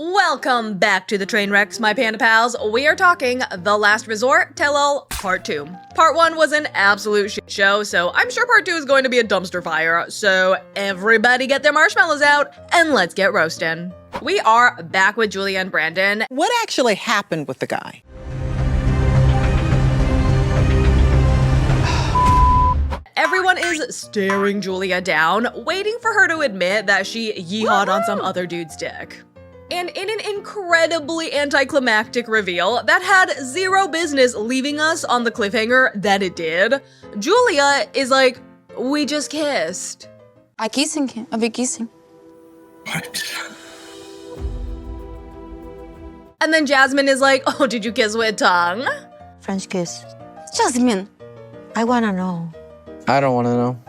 Welcome back to the Trainwrecks, my panda pals. We are talking The Last Resort Tell-All Part 2. Part 1 was an absolute shit show, so I'm sure Part 2 is going to be a dumpster fire. So everybody get their marshmallows out and let's get roasting. We are back with Julia and Brandon. What actually happened with the guy? Everyone is staring Julia down, waiting for her to admit that she yeehawed on some other dude's dick. And in an incredibly anticlimactic reveal that had zero business leaving us on the cliffhanger that it did, Julia is like, we just kissed. I'll be kissing. What? And then Jasmine is like, oh, did you kiss with tongue? French kiss. Jasmine. I wanna know. I don't want to know.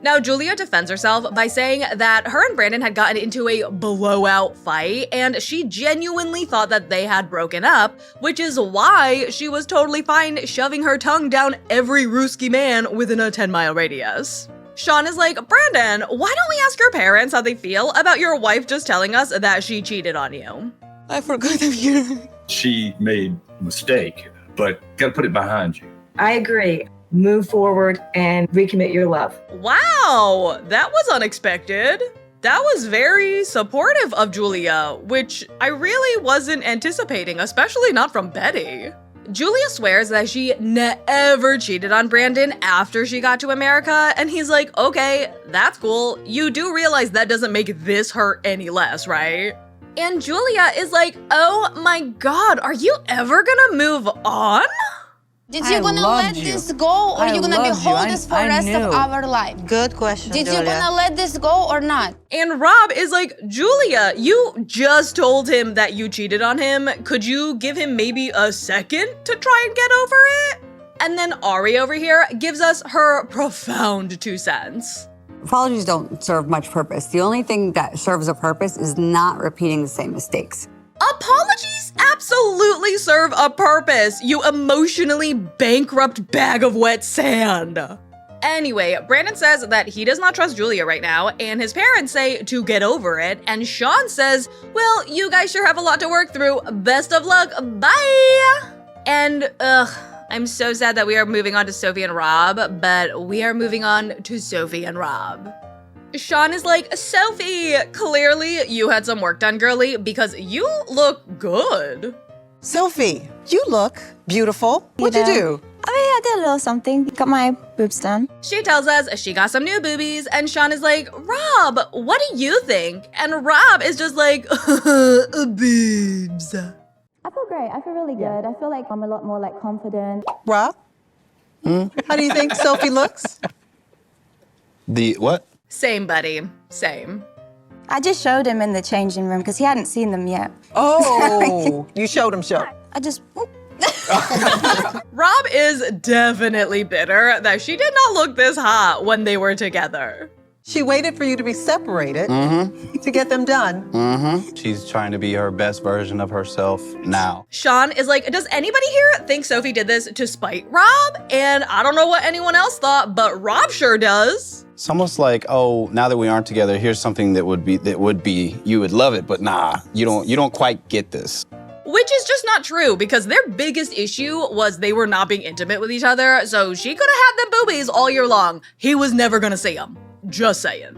Now, Julia defends herself by saying that her and Brandon had gotten into a blowout fight, and she genuinely thought that they had broken up, which is why she was totally fine shoving her tongue down every Ruski man within a 10-mile radius. Sean is like, Brandon, why don't we ask your parents how they feel about your wife just telling us that she cheated on you? I forgot of you. She made a mistake, but gotta put it behind you. I agree. Move forward and recommit your love. Wow, that was unexpected. That was very supportive of Julia, which I really wasn't anticipating, especially not from Betty. Julia swears that she never cheated on Brandon after she got to America, and he's like, okay, that's cool. You do realize that doesn't make this hurt any less, right? And Julia is like, oh my God, are you ever gonna move on? Did you gonna let this go, or you gonna be hold this for the rest of our life? Good question, Did Julia. you gonna let this go or not? And Rob is like, Julia, you just told him that you cheated on him. Could you give him maybe a second to try and get over it? And then Ari over here gives us her profound 2 cents. Apologies don't serve much purpose. The only thing that serves a purpose is not repeating the same mistakes. Apologies absolutely serve a purpose, you emotionally bankrupt bag of wet sand. Anyway, Brandon says that he does not trust Julia right now, and his parents say to get over it, and Sean says, well, you guys sure have a lot to work through. Best of luck, bye! And, I'm so sad that we are moving on to Sophie and Rob, but we are moving on to Sophie and Rob. Sean is like, Sophie, clearly you had some work done, girly, because you look good. Sophie, you look beautiful. What'd you do? I did a little something. Got my boobs done. She tells us she got some new boobies, and Sean is like, Rob, what do you think? And Rob is just like, boobs. I feel great. I feel really good. I feel like I'm a lot more like confident. Rob? How do you think Sophie looks? The what? Same, buddy. Same. I just showed him in the changing room because he hadn't seen them yet. Oh, you showed him show. I just, whoop. Rob is definitely bitter that she did not look this hot when they were together. She waited for you to be separated to get them done. She's trying to be her best version of herself now. Sean is like, does anybody here think Sophie did this to spite Rob? And I don't know what anyone else thought, but Rob sure does. It's almost like, oh, now that we aren't together, here's something that would be, you would love it, but nah, you don't quite get this. Which is just not true, because their biggest issue was they were not being intimate with each other, so she could have had them boobies all year long. He was never gonna see them. Just saying.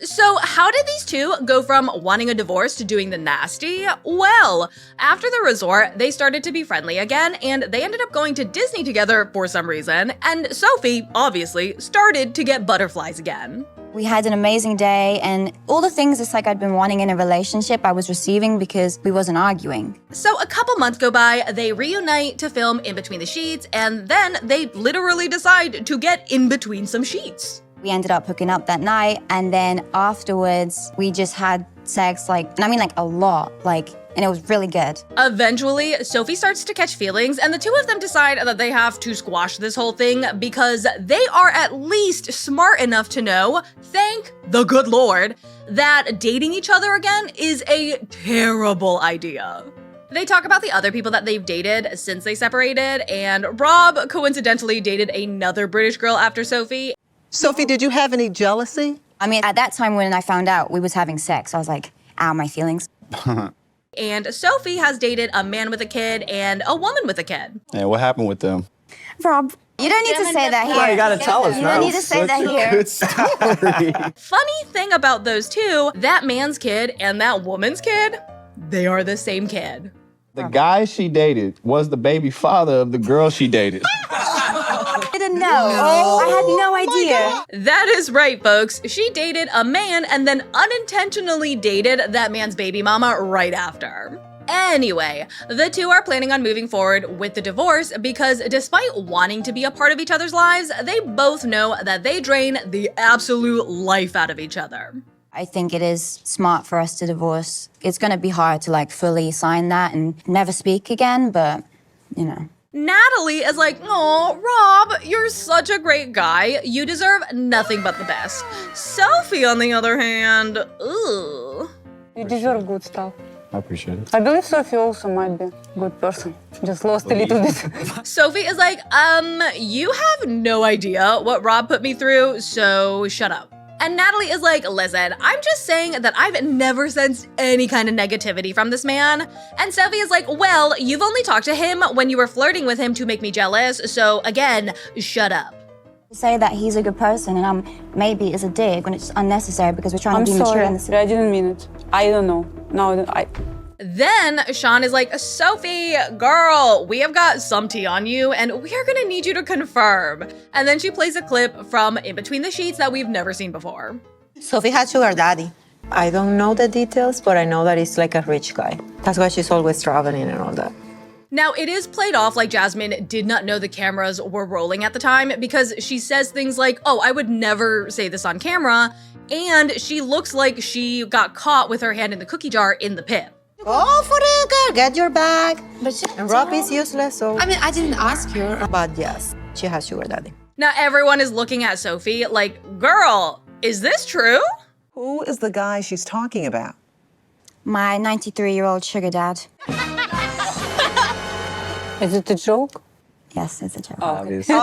So how did these two go from wanting a divorce to doing the nasty? Well, after the resort, they started to be friendly again, and they ended up going to Disney together for some reason, and Sophie, obviously, started to get butterflies again. We had an amazing day, and all the things it's like I'd been wanting in a relationship I was receiving because we wasn't arguing. So a couple months go by, they reunite to film In Between the Sheets, and then they literally decide to get in between some sheets. We ended up hooking up that night, and then afterwards, we just had sex, and I mean a lot, and it was really good. Eventually, Sophie starts to catch feelings, and the two of them decide that they have to squash this whole thing because they are at least smart enough to know, thank the good Lord, that dating each other again is a terrible idea. They talk about the other people that they've dated since they separated, and Rob coincidentally dated another British girl after Sophie. Sophie, did you have any jealousy? I mean, at that time when I found out we was having sex, I was like, ow, my feelings. And Sophie has dated a man with a kid and a woman with a kid. Hey, what happened with them? Rob, you don't need to say that here. You gotta tell us You now. don't need to say that here. Good story. Funny thing about those two, that man's kid and that woman's kid, they are the same kid. The guy she dated was the baby father of the girl she dated. I didn't know. I had no idea. That is right, folks. She dated a man and then unintentionally dated that man's baby mama right after. Anyway, the two are planning on moving forward with the divorce because despite wanting to be a part of each other's lives, they both know that they drain the absolute life out of each other. I think it is smart for us to divorce. It's gonna be hard to like fully sign that and never speak again, but you know. Natalie is like, "Oh, Rob, you're such a great guy. You deserve nothing but the best." Sophie, on the other hand, ooh. You deserve good stuff. I appreciate it. I believe Sophie also might be a good person. Just lost a little bit. Sophie is like, you have no idea what Rob put me through, so shut up. And Natalie is like, listen, I'm just saying that I've never sensed any kind of negativity from this man. And Sophie is like, well, you've only talked to him when you were flirting with him to make me jealous, so again, shut up. Say that he's a good person and maybe it's a dig when it's unnecessary because we're trying to be mature in this. I didn't mean it. I don't know. No, Then Sean is like, Sophie, girl, we have got some tea on you and we are gonna need you to confirm. And then she plays a clip from In Between the Sheets that we've never seen before. Sophie had sugar daddy. I don't know the details, but I know that he's like a rich guy. That's why she's always traveling and all that. Now, it is played off like Jasmine did not know the cameras were rolling at the time because she says things like, oh, I would never say this on camera, and she looks like she got caught with her hand in the cookie jar in the pit. Go for it, girl. Get your bag. But she, And Rob is useless, so... I mean, I didn't ask her. But yes, she has sugar daddy. Now, everyone is looking at Sophie like, girl, is this true? Who is the guy she's talking about? My 93-year-old sugar dad. Is it a joke? Yes, it's a joke. Obviously.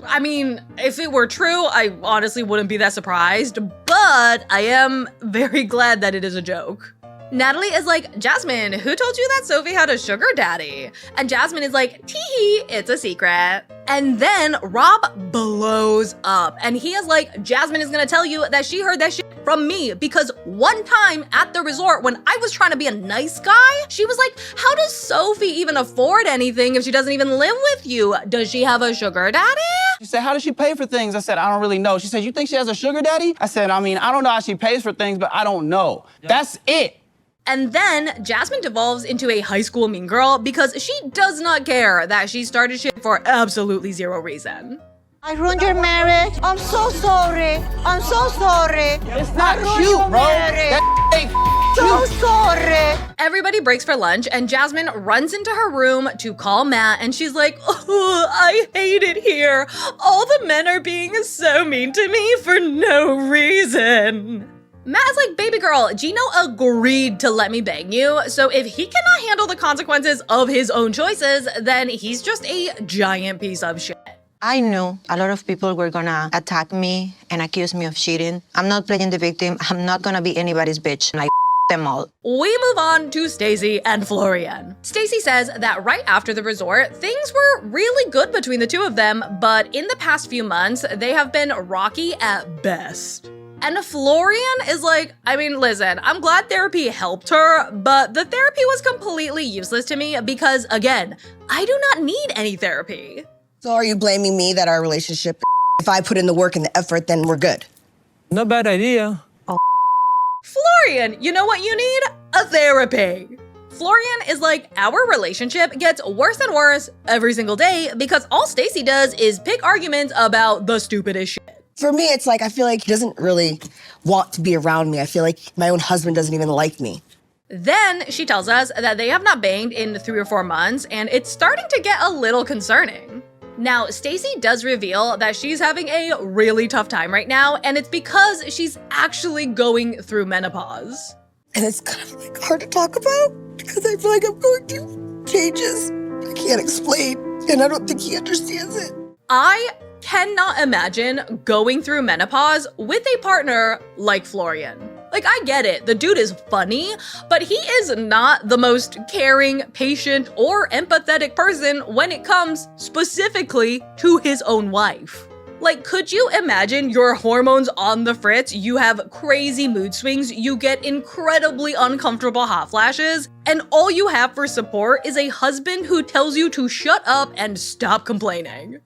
I mean, if it were true, I honestly wouldn't be that surprised, but I am very glad that it is a joke. Natalie is like, Jasmine, who told you that Sophie had a sugar daddy? And Jasmine is like, tee-hee, it's a secret. And then Rob blows up and he is like, Jasmine is gonna tell you that she heard that shit from me because one time at the resort when I was trying to be a nice guy, she was like, how does Sophie even afford anything if she doesn't even live with you? Does she have a sugar daddy? She said, how does she pay for things? I said, I don't really know. She said, you think she has a sugar daddy? I said, I mean, I don't know how she pays for things, but I don't know. That's it. And then Jasmine devolves into a high school mean girl because she does not care that she started shit for absolutely zero reason. I ruined your marriage. I'm so sorry. I'm so sorry. It's not you, bro. So sorry. Everybody breaks for lunch and Jasmine runs into her room to call Matt and she's like, oh, I hate it here. All the men are being so mean to me for no reason. Matt's like, baby girl, Gino agreed to let me bang you, so if he cannot handle the consequences of his own choices, then he's just a giant piece of shit. I knew a lot of people were gonna attack me and accuse me of cheating. I'm not playing the victim. I'm not gonna be anybody's bitch. Like, them all. We move on to Stacy and Florian. Stacy says that right after the resort, things were really good between the two of them, but in the past few months, they have been rocky at best. And Florian is like, I mean, listen, I'm glad therapy helped her, but the therapy was completely useless to me because, again, I do not need any therapy. So are you blaming me that our relationship, if I put in the work and the effort, then we're good? Not bad idea. Florian, you know what you need? A therapy. Florian is like, our relationship gets worse and worse every single day because all Stacy does is pick arguments about the stupidest shit. For me, it's like, I feel like he doesn't really want to be around me. I feel like my own husband doesn't even like me. Then she tells us that they have not banged in 3 or 4 months, and it's starting to get a little concerning. Now, Stacy does reveal that she's having a really tough time right now, and it's because she's actually going through menopause. And it's kind of like hard to talk about because I feel like I'm going through changes I can't explain, and I don't think he understands it. I cannot imagine going through menopause with a partner like Florian. Like, I get it, the dude is funny, but he is not the most caring, patient, or empathetic person when it comes specifically to his own wife. Like, could you imagine your hormones on the fritz, you have crazy mood swings, you get incredibly uncomfortable hot flashes, and all you have for support is a husband who tells you to shut up and stop complaining?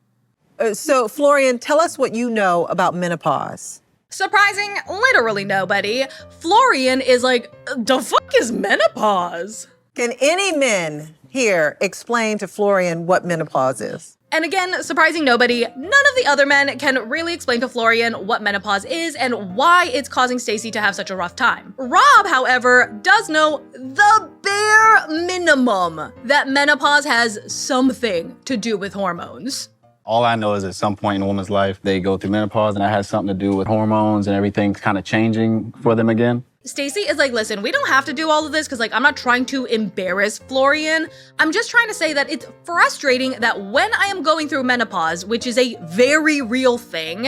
So, Florian, tell us what you know about menopause. Surprising literally nobody. Florian is like, the fuck is menopause? Can any men here explain to Florian what menopause is? And again, surprising nobody, none of the other men can really explain to Florian what menopause is and why it's causing Stacy to have such a rough time. Rob, however, does know the bare minimum that menopause has something to do with hormones. All I know is at some point in a woman's life, they go through menopause, and that has something to do with hormones and everything kind of changing for them again. Stacy is like, listen, we don't have to do all of this because, like, I'm not trying to embarrass Florian. I'm just trying to say that it's frustrating that when I am going through menopause, which is a very real thing,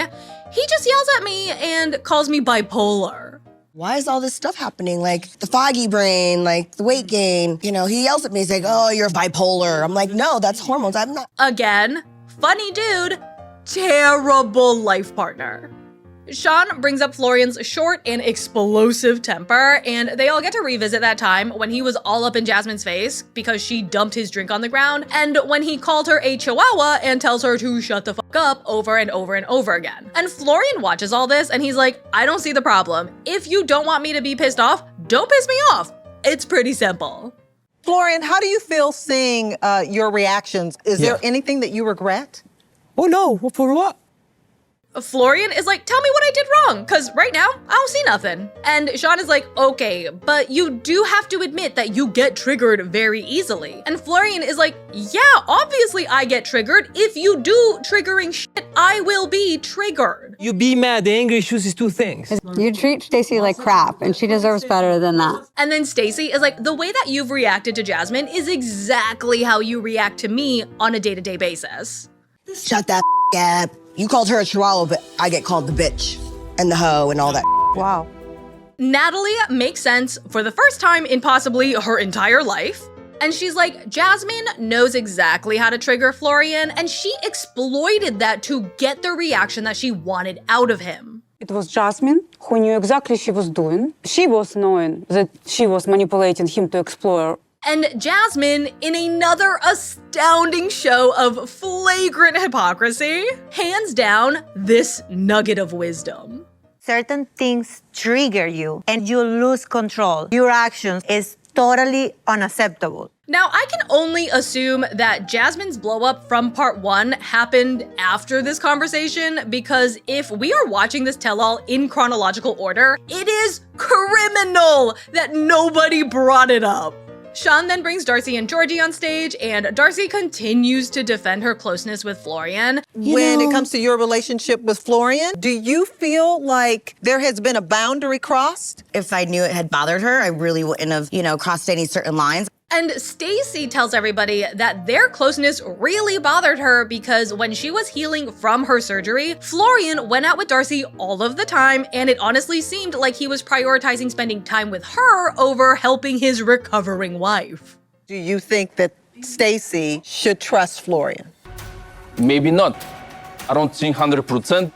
he just yells at me and calls me bipolar. Why is all this stuff happening? Like the foggy brain, like the weight gain. You know, he yells at me, he's like, oh, you're bipolar. I'm like, no, that's hormones. I'm not. Again, funny dude, terrible life partner. Sean brings up Florian's short and explosive temper, and they all get to revisit that time when he was all up in Jasmine's face because she dumped his drink on the ground, and when he called her a chihuahua and tells her to shut the fuck up over and over and over again. And Florian watches all this and he's like, I don't see the problem. If you don't want me to be pissed off, don't piss me off. It's pretty simple. Florian, how do you feel seeing your reactions? Is there anything that you regret? Oh no, for what? Florian is like, tell me what I did wrong, because right now, I don't see nothing. And Sean is like, okay, but you do have to admit that you get triggered very easily. And Florian is like, yeah, obviously I get triggered. If you do triggering shit, I will be triggered. You be mad, angry, chooses two things. You treat Stacy like crap, and she deserves better than that. And then Stacy is like, the way that you've reacted to Jasmine is exactly how you react to me on a day-to-day basis. Shut that up. You called her a chihuahua, but I get called the bitch and the hoe and all that. Wow. Natalie makes sense for the first time in possibly her entire life. And she's like, Jasmine knows exactly how to trigger Florian, and she exploited that to get the reaction that she wanted out of him. It was Jasmine who knew exactly what she was doing. She was knowing that she was manipulating him to explore. And Jasmine, in another astounding show of flagrant hypocrisy, hands down this nugget of wisdom. Certain things trigger you and you lose control. Your actions is totally unacceptable. Now, I can only assume that Jasmine's blow-up from part 1 happened after this conversation, because if we are watching this tell-all in chronological order, it is criminal that nobody brought it up. Sean then brings Darcy and Georgie on stage, and Darcy continues to defend her closeness with Florian. When it comes to your relationship with Florian, do you feel like there has been a boundary crossed? If I knew it had bothered her, I really wouldn't have, crossed any certain lines. And Stacy tells everybody that their closeness really bothered her because when she was healing from her surgery, Florian went out with Darcy all of the time, and it honestly seemed like he was prioritizing spending time with her over helping his recovering wife. Do you think that Stacy should trust Florian? Maybe not. I don't think 100%.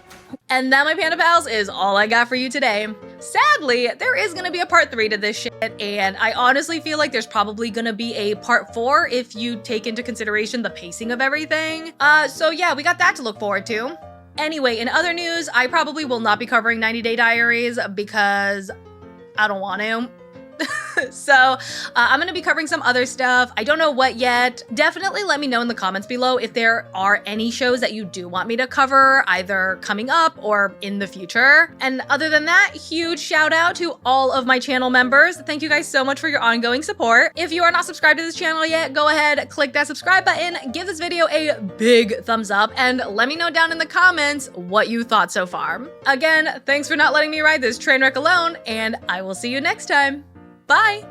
And that, my Panda Pals, is all I got for you today. Sadly, there is gonna be a part 3 to this shit, and I honestly feel like there's probably gonna be a part 4 if you take into consideration the pacing of everything. So yeah, we got that to look forward to. Anyway, in other news, I probably will not be covering 90 Day Diaries because I don't want to. So I'm gonna be covering some other stuff. I don't know what yet. Definitely let me know in the comments below if there are any shows that you do want me to cover, either coming up or in the future. And other than that, huge shout out to all of my channel members. Thank you guys so much for your ongoing support. If you are not subscribed to this channel yet, go ahead, click that subscribe button, give this video a big thumbs up, and let me know down in the comments what you thought so far. Again, thanks for not letting me ride this train wreck alone, and I will see you next time. Bye!